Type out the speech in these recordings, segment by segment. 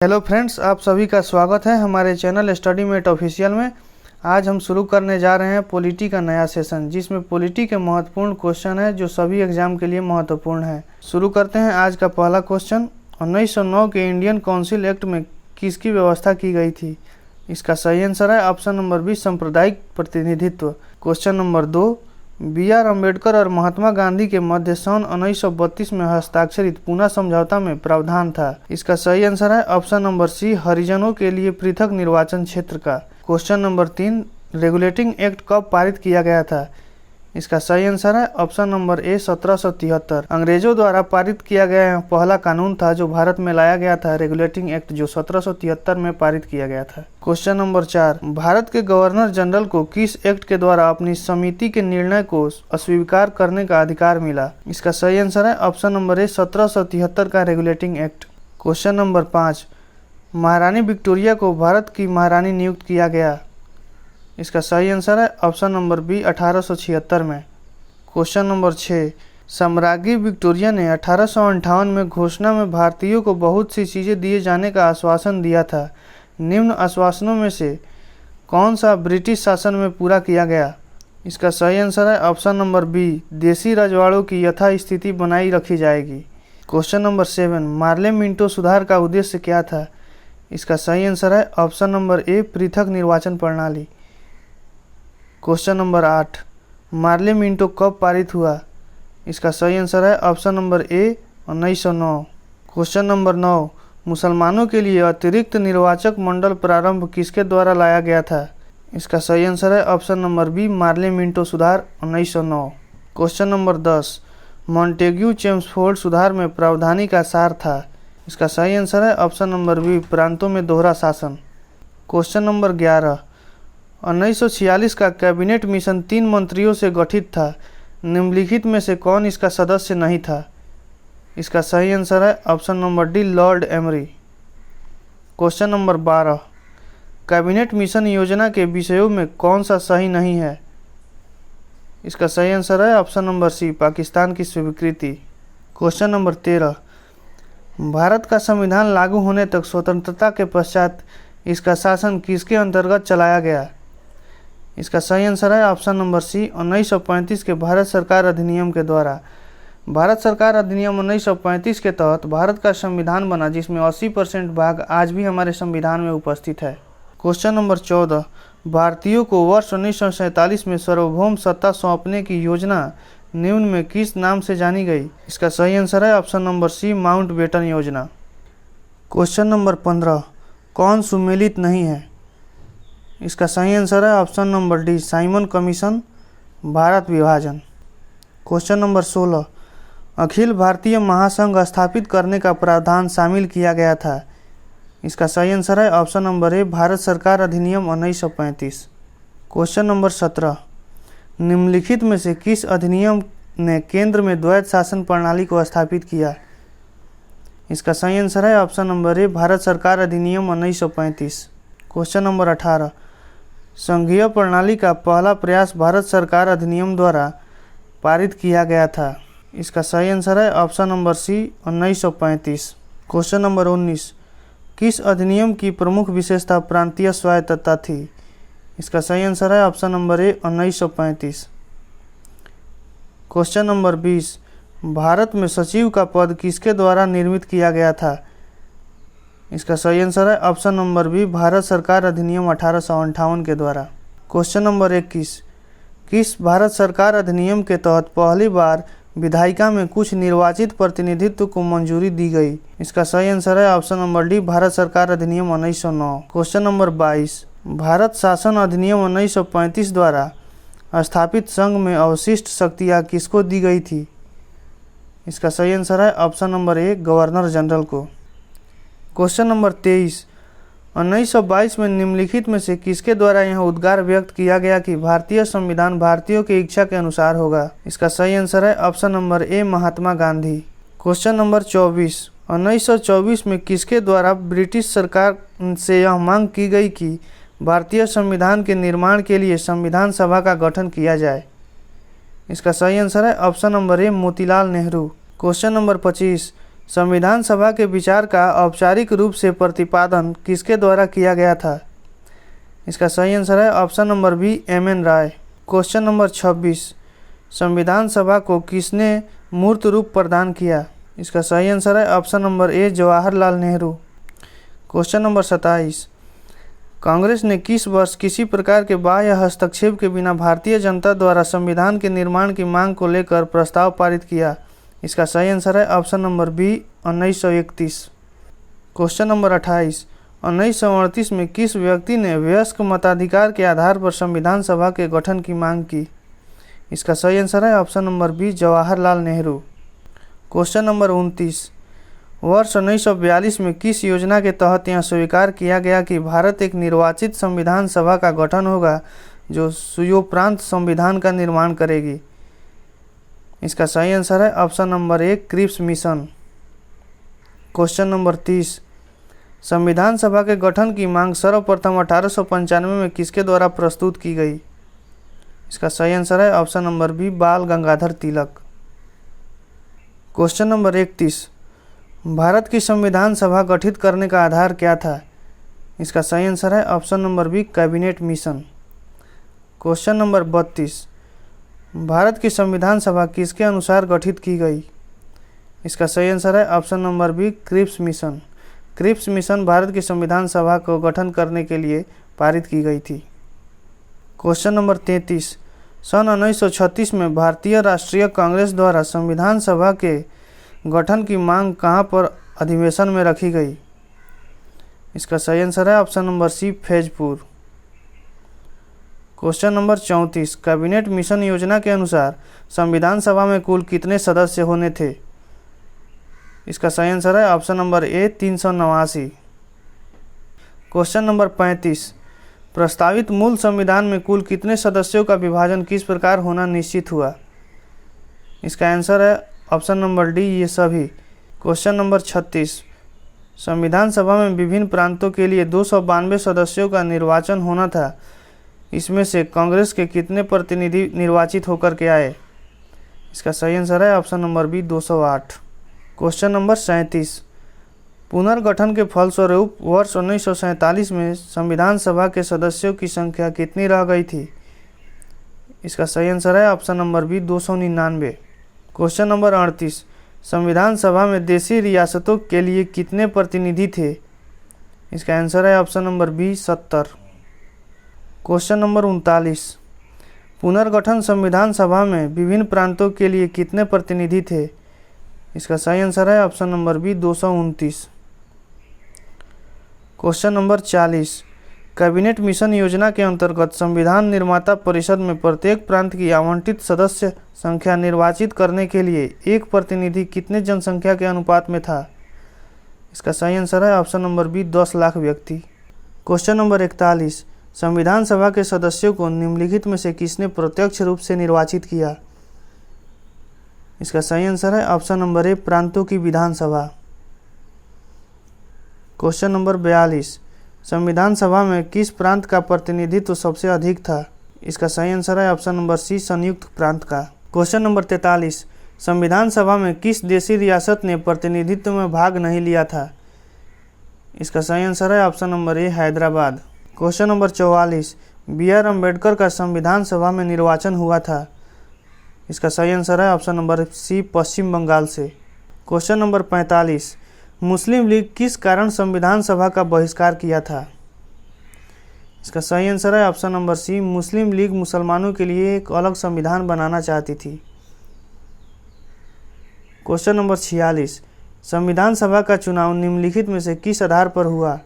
Hello friends, आप सभी का स्वागत है हमारे चैनल स्टडी मेट ऑफिशियल में। आज हम शुरू करने जा रहे हैं पॉलिटी का नया सेशन, जिसमें पॉलिटी के महत्वपूर्ण क्वेश्चन है जो सभी एग्जाम के लिए महत्वपूर्ण है। शुरू करते हैं आज का पहला क्वेश्चन। 1909 के इंडियन काउंसिल एक्ट में किसकी व्यवस्था की गई थी? इसका सही आंसर है ऑप्शन नंबर बी, सांप्रदायिक प्रतिनिधित्व। Question number 2, B R. अम्बेडकर और महात्मा गांधी के मध्य सन 1932 में हस्ताक्षरित पूना समझौता में प्रावधान था। इसका सही आंसर है ऑप्शन नंबर सी, हरिजनों के लिए पृथक निर्वाचन क्षेत्र का। क्वेश्चन नंबर 3, रेगुलेटिंग एक्ट कब पारित किया गया था? इसका सही आंसर है ऑप्शन नंबर ए, 1773। अंग्रेजों द्वारा पारित किया गया पहला कानून था जो भारत में लाया गया था, रेगुलेटिंग एक्ट, जो 1773 में पारित किया गया था। क्वेश्चन नंबर 4, भारत के गवर्नर जनरल को किस एक्ट के द्वारा अपनी समिति के निर्णय को अस्वीकार करने का अधिकार मिला? इसका सही आंसर है ऑप्शन नंबर ए, 1773 का रेगुलेटिंग एक्ट। क्वेश्चन नंबर 5, महारानी विक्टोरिया को भारत की महारानी नियुक्त किया गया। इसका सही आंसर है ऑप्शन नंबर बी, 1876 में। क्वेश्चन नंबर 6, सम्राज्ञी विक्टोरिया ने 1858 में घोषणा में भारतीयों को बहुत सी चीज़ें दिए जाने का आश्वासन दिया था। निम्न आश्वासनों में से कौन सा ब्रिटिश शासन में पूरा किया गया? इसका सही आंसर है ऑप्शन नंबर बी, देसी रजवाड़ों की यथास्थिति बनाई रखी जाएगी। क्वेश्चन नंबर 7, मार्ले मिंटो सुधार का उद्देश्य क्या था? इसका सही आंसर है ऑप्शन नंबर ए, पृथक निर्वाचन प्रणाली। क्वेश्चन नंबर 8, मार्ले मिंटो कब पारित हुआ? इसका सही आंसर है ऑप्शन नंबर ए, 1909। क्वेश्चन नंबर 9, मुसलमानों के लिए अतिरिक्त निर्वाचक मंडल प्रारंभ किसके द्वारा लाया गया था? इसका सही आंसर है option number B, Morley Minto सुधार, 1909। क्वेश्चन नंबर 10, मॉन्टेग्यू चेम्सफोर्ड सुधार में प्रावधानी का सार था। इसका सही आंसर है ऑप्शन नंबर बी, प्रांतों में दोहरा शासन। क्वेश्चन नंबर 11, 1946 का कैबिनेट मिशन 3 मंत्रियों से गठित था। निम्नलिखित में से कौन इसका सदस्य नहीं था? इसका सही आंसर है option number D, Lord emery. Question number 12, cabinet mission योजना के विषयों में कौन सा सही नहीं है? इसका सही आंसर है ऑप्शन नंबर सी, पाकिस्तान की स्वीकृति। क्वेश्चन नंबर 13, भारत का संविधान लागू होने तक स्वतंत्रता के पश्चात इसका शासन किसके अंतर्गत चलाया गया? इसका सही आंसर है ऑप्शन नंबर सी, 1935 के भारत सरकार अधिनियम के द्वारा। भारत सरकार अधिनियम 1935 के तहत भारत का संविधान बना, जिसमें 80% भाग आज भी हमारे संविधान में उपस्थित है। क्वेश्चन नंबर 14, भारतीयों को वर्ष 1947 में सार्वभौम सत्ता सौंपने की योजना निम्न में किस नाम से जानी गई? इसका सही आंसर है ऑप्शन नंबर सी, माउंटबेटन योजना। क्वेश्चन नंबर 15, कौन सुमेलित नहीं है? इसका सही आंसर है option number D, Simon commission, Bharat विभाजन। क्वेश्चन नंबर 16, अखिल भारतीय महासंघ स्थापित करने का प्रावधान शामिल किया गया था। इसका सही आंसर है ऑप्शन नंबर ए, भारत सरकार अधिनियम 1935। क्वेश्चन नंबर 17, निम्नलिखित में से किस अधिनियम ने केंद्र में द्वैध शासन प्रणाली को स्थापित किया? इसका सही आंसर है ऑप्शन नंबर ए, भारत सरकार अधिनियम 1935। क्वेश्चन नंबर 18, संघीय प्रणाली का पहला प्रयास भारत सरकार अधिनियम द्वारा पारित किया गया था। इसका सही आंसर है option number C, 1935। Question number 19, किस अधिनियम की प्रमुख विशेषता प्रांतीय स्वायत्तता थी? इसका सही आंसर है ऑप्शन नंबर ए, 1935। क्वेश्चन नंबर 20, भारत में सचिव का पद किसके द्वारा निर्मित किया गया था? इसका सही आंसर है ऑप्शन नंबर बी, भारत सरकार अधिनियम 1858 के द्वारा। क्वेश्चन नंबर 21, किस भारत सरकार अधिनियम के तहत पहली बार विधायिका में कुछ निर्वाचित प्रतिनिधित्व को मंजूरी दी गई? इसका सही आंसर है ऑप्शन नंबर डी, भारत सरकार अधिनियम 1909। क्वेश्चन नंबर 22, भारत शासन अधिनियम 1935 द्वारा स्थापित संघ में अवशिष्ट शक्तियाँ किसको दी गई थी? इसका सही आंसर है ऑप्शन नंबर ए, गवर्नर जनरल को। क्वेश्चन नंबर 23, 1922 में निम्नलिखित में से किसके द्वारा यह उद्गार व्यक्त किया गया कि भारतीय संविधान भारतीयों की इच्छा के अनुसार होगा? इसका सही आंसर है ऑप्शन नंबर ए, महात्मा गांधी। क्वेश्चन नंबर 24, 1924 में किसके द्वारा ब्रिटिश सरकार से यह मांग की गई कि भारतीय संविधान के निर्माण के लिए संविधान सभा का गठन किया जाए? इसका सही आंसर है ऑप्शन नंबर ए, मोतीलाल नेहरू। क्वेश्चन नंबर 25, संविधान सभा के विचार का औपचारिक रूप से प्रतिपादन किसके द्वारा किया गया था? इसका सही आंसर है ऑप्शन नंबर बी, एम.एन. राय। क्वेश्चन नंबर 26, संविधान सभा को किसने मूर्त रूप प्रदान किया? इसका सही आंसर है ऑप्शन नंबर ए, जवाहरलाल नेहरू। क्वेश्चन नंबर 27, कांग्रेस ने किस वर्ष किसी प्रकार के बाह्य हस्तक्षेप के बिना भारतीय जनता द्वारा संविधान के निर्माण की मांग को लेकर प्रस्ताव पारित किया? इसका सही आंसर है option number B, 1931। Question number 28, 1938 में किस व्यक्ति ने वयस्क मताधिकार के आधार पर संविधान सभा के गठन की मांग की? इसका सही आंसर है option number B, Jawaharlal Nehru. Question number 29, वर्ष 1942 में किस योजना के तहत यह स्वीकार किया गया कि भारत एक निर्वाचित संविधान सभा का गठन होगा जो सुयोप्रांत संविधान का निर्माण करेगी? इसका सही आंसर है option number A, Cripps mission. Question number 30, संविधान सभा के गठन की मांग सर्वप्रथम 1895 में किसके द्वारा प्रस्तुत की गई? इसका सही आंसर है ऑप्शन नंबर बी, बाल गंगाधर तिलक। क्वेश्चन नंबर 31, भारत की संविधान सभा गठित करने का आधार क्या था? इसका सही आंसर है option number B, cabinet mission. Question number 32, Bharat की संविधान सभा किसके अनुसार गठित की गई? इसका सही आंसर है option number B, Cripps mission. Cripps mission Bharat की संविधान सभा को गठन करने के लिए पारित की गई थी। क्वेश्चन नंबर 33, सन 1936 में भारतीय राष्ट्रीय कांग्रेस द्वारा संविधान सभा के गठन की मांग कहां पर अधिवेशन में रखी गई? इसका सही आंसर है option number C, Faizpur. Question number 34, cabinet mission योजना के अनुसार संविधान सभा में कुल कितने सदस्य होने थे? इसका सही आंसर है ऑप्शन नंबर ए, 389। क्वेश्चन नंबर 35, प्रस्तावित मूल संविधान में कुल कितने सदस्यों का विभाजन किस प्रकार होना निश्चित हुआ? इसका आंसर है ऑप्शन नंबर डी, ये सभी। क्वेश्चन नंबर 36, संविधान सभा में विभिन्न प्रांतों के लिए 292 सदस्यों का निर्वाचन होना था, इसमें से कांग्रेस के कितने प्रतिनिधि निर्वाचित होकर के आए? इसका सही आंसर है option number B, 208। Question number 37, पुनर्गठन के फलस्वरूप वर्ष 1947 में संविधान सभा के सदस्यों की संख्या कितनी रह गई थी? इसका सही आंसर है option number B, 299। Question number 38, संविधान सभा में देशी रियासतों के लिए कितने प्रतिनिधि थे? इसका आंसर है option number B, 70। Question number 39, पुनर्गठन संविधान सभा में विभिन्न प्रांतों के लिए कितने प्रतिनिधि थे? इसका सही आंसर है option number B, 229। Question number 40, cabinet mission योजना के अंतर्गत संविधान निर्माता परिषद में प्रत्येक प्रांत की आवंटित सदस्य संख्या निर्वाचित करने के लिए एक प्रतिनिधि कितने जनसंख्या के अनुपात में था? इसका सही आंसर है ऑप्शन नंबर बी, 10 लाख व्यक्ति। क्वेश्चन नंबर 41, संविधान सभा के सदस्यों को निम्नलिखित में से किसने प्रत्यक्ष रूप से निर्वाचित किया? इसका सही आंसर है ऑप्शन नंबर ए, प्रांतों की विधानसभा। क्वेश्चन नंबर 42, संविधान सभा में किस प्रांत का प्रतिनिधित्व सबसे अधिक था? इसका सही आंसर है ऑप्शन नंबर सी, संयुक्त प्रांत का। क्वेश्चन नंबर 43, संविधान सभा में किस देशी रियासत ने प्रतिनिधित्व में भाग नहीं लिया था? इसका सही आंसर है option number A, Hyderabad. Question number 44, B R. Ambedkar का संविधान सभा में निर्वाचन हुआ था? इसका सही आंसर है ऑप्शन नंबर सी, पश्चिम बंगाल से। क्वेश्चन नंबर 45, मुस्लिम लीग किस कारण संविधान सभा का बहिष्कार किया था? इसका सही आंसर है ऑप्शन नंबर सी, मुस्लिम लीग मुसलमानों के लिए एक अलग संविधान बनाना चाहती थी। क्वेश्चन नंबर 46, संविधान सभा का चुनाव निम्नलिखित में से किस आधार पर हुआ?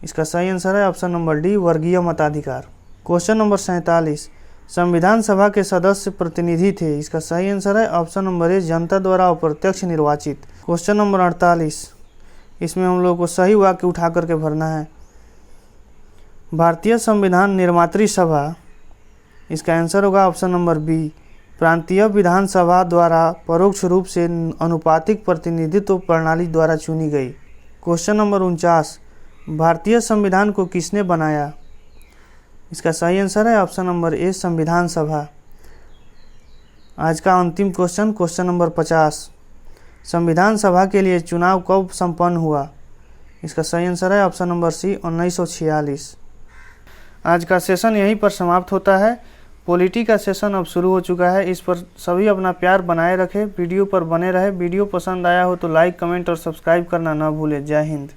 इसका सही आंसर है ऑप्शन नंबर डी, वर्गीय मताधिकार। क्वेश्चन नंबर 47, संविधान सभा के सदस्य प्रतिनिधि थे? इसका सही आंसर है ऑप्शन नंबर ए, जनता द्वारा अप्रत्यक्ष निर्वाचित। क्वेश्चन नंबर 48, इसमें हम लोग को सही वाक्य उठा करके भरना है। भारतीय संविधान निर्मात्री सभा, इसका आंसर होगा ऑप्शन नंबर बी, प्रांतीय विधानसभा द्वारा परोक्ष रूप से अनुपातिक प्रतिनिधित्व प्रणाली द्वारा चुनी गई। क्वेश्चन नंबर 49, भारतीय संविधान को किसने बनाया? इसका सही आंसर है ऑप्शन नंबर ए, संविधान सभा। आज का अंतिम क्वेश्चन, क्वेश्चन नंबर 50, संविधान सभा के लिए चुनाव कब संपन्न हुआ? इसका सही आंसर है ऑप्शन नंबर सी 1946। आज का सेशन यहीं पर समाप्त होता है। पॉलिटी का सेशन अब शुरू हो चुका है। इस पर सभी अपना प्यार बनाए रखें, वीडियो पर बने रहे। वीडियो पसंद आया हो तो लाइक, कमेंट और सब्सक्राइब करना ना भूलें। जय हिंद।